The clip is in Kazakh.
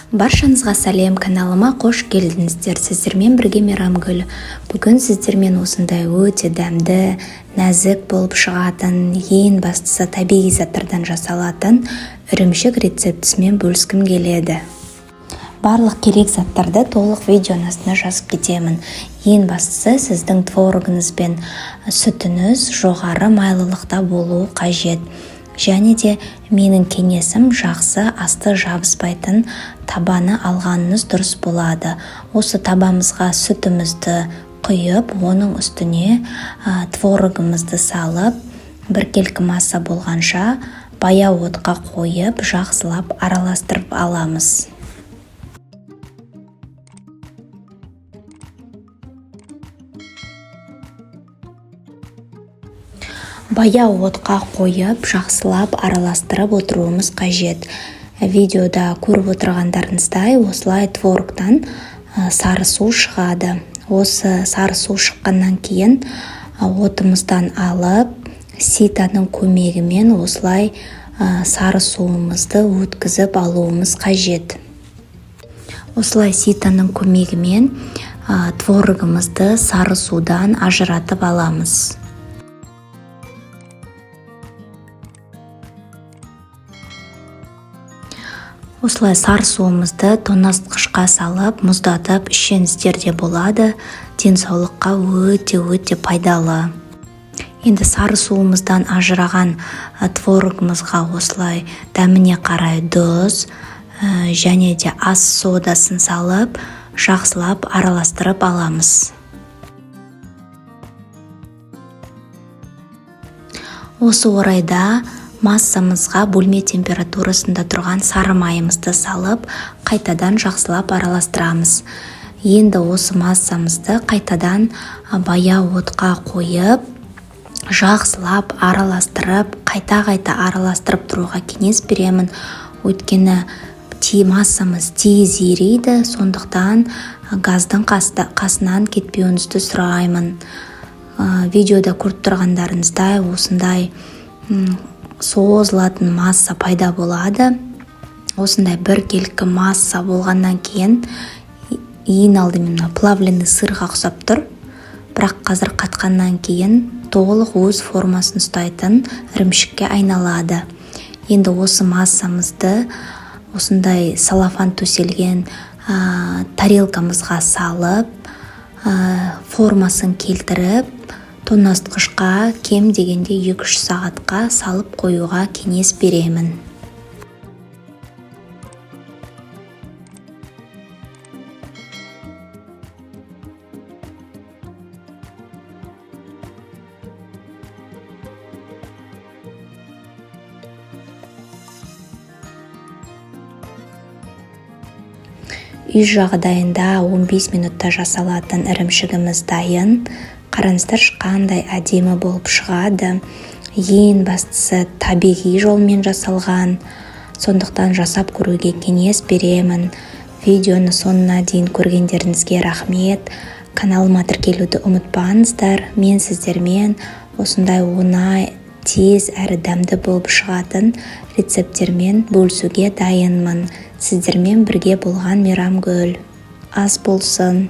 Баршаңызға сәлем, каналыма қош келдіңіздер. Сіздермен бірге Мейрамгүл. Бүгін сіздермен осындай өте дәмді, нәзік болып шығатын, ең бастысы табиғи заттардан жасалатын ірімшік рецептісімен бөліскім келеді. Барлық керек заттарды толық видеоның астына жазып кетемін. Ең бастысы сіздің творогыңыз бен сүтіңіз жоғары майлылықта болуы қажет. Және де менің кеңесім жақсы асты жабыспайтын табаны алғаныңыз дұрыс болады. Осы табамызға сүтімізді құйып, оның үстіне творогымызды салып, біркелкі масса болғанша баяу отқа қойып, жақсылап араластырып аламыз. Баяу отқа қойып, жақсылап араластырып отыруымыз қажет. Видеода көріп отырғандарыңыздай, осылай творогтан сары су шығады. Осы сары су шыққаннан кейін отымыздан алып, ситаның көмегімен осылай сары суымызды өткізіп алуымыз қажет. Осылай ситаның көмегімен творогымызды сары судан ажыратып аламыз. Осылай сары суымызды тоңазытқышқа салып, мұздатып ішсеңіздер де болады. Денсаулыққа өте пайдалы. Енді сары суымыздан ажыраған творогымызға осылай дәміне қарай тұз және де ас содасын салып, жақсылап араластырып аламыз. Осы орайда массамызға бөлме температурасында тұрған сары майымызды салып, қайтадан жақсылап араластырамыз. Енді осы массамызды қайтадан баяу отқа қойып, жақсылап араластырып, қайта араластырып тұруға кеңес беремін. Өйткені массамыз тез ериді, сондықтан газдың қасынан кетпеуіңізді сұраймын. Видеода көріп тұрғандарыңыздай осындай созылатын масса пайда болады. Осындай біркелкі масса болғаннан кейін ең алдымен плавленый сырға ұқсап тұр. Бірақ қазір қатқаннан кейін толық өз формасын ұстайтын ірімшікке айналады. Енді осы массамызды осындай салафан төселген тарелкамызға салып, формасын келтіріп, тоңазытқышқа кем дегенде 2-3 сағатқа салып қоюға кеңес беремін. Үй жағдайында 15 минутта жасалатын ірімшігіміз дайын. Қараңыздар, қандай әдемі болып шығады. Ең бастысы табиғи жолмен жасалған. Сондықтан жасап көруге кеңес беремін. Видеоны соңына дейін көргендеріңізге рахмет. Каналыма тіркелуді ұмытпаңыздар. Мен сіздермен осындай оңай, тез әрі дәмді болып шығатын рецепттермен бөлісуге дайынмын. Сіздермен бірге болған Мейрамгүл. Ас болсын.